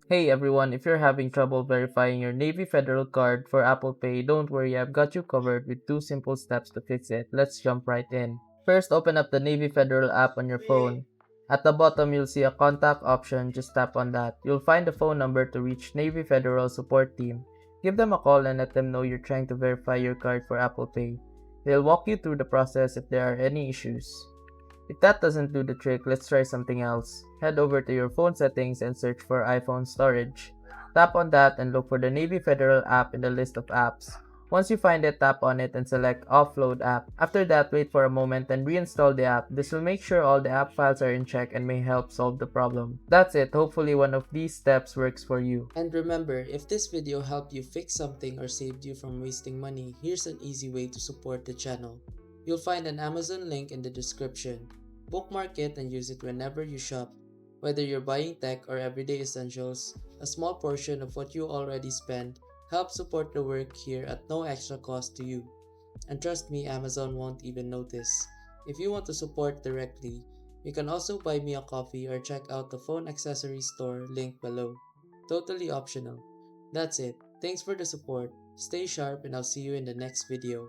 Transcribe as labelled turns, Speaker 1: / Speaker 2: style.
Speaker 1: Hey everyone, if you're having trouble verifying your Navy Federal card for Apple Pay, don't worry, I've got you covered with two simple steps to fix it. Let's jump right in. First, open up the Navy Federal app on your phone. At the bottom, you'll see a contact option, just tap on that. You'll find the phone number to reach Navy Federal support team. Give them a call and let them know you're trying to verify your card for Apple Pay. They'll walk you through the process if there are any issues. If that doesn't do the trick, let's try something else. Head over to your phone settings and search for iPhone storage. Tap on that and look for the Navy Federal app in the list of apps. Once you find it, tap on it and select Offload app. After that, wait for a moment and reinstall the app. This will make sure all the app files are in check and may help solve the problem. That's it. Hopefully one of these steps works for you.
Speaker 2: And remember, if this video helped you fix something or saved you from wasting money, here's an easy way to support the channel. You'll find an Amazon link in the description. Bookmark it and use it whenever you shop. Whether you're buying tech or everyday essentials, a small portion of what you already spend helps support the work here at no extra cost to you. And trust me, Amazon won't even notice. If you want to support directly, you can also buy me a coffee or check out the phone accessory store link below. Totally optional. That's it. Thanks for the support. Stay sharp and I'll see you in the next video.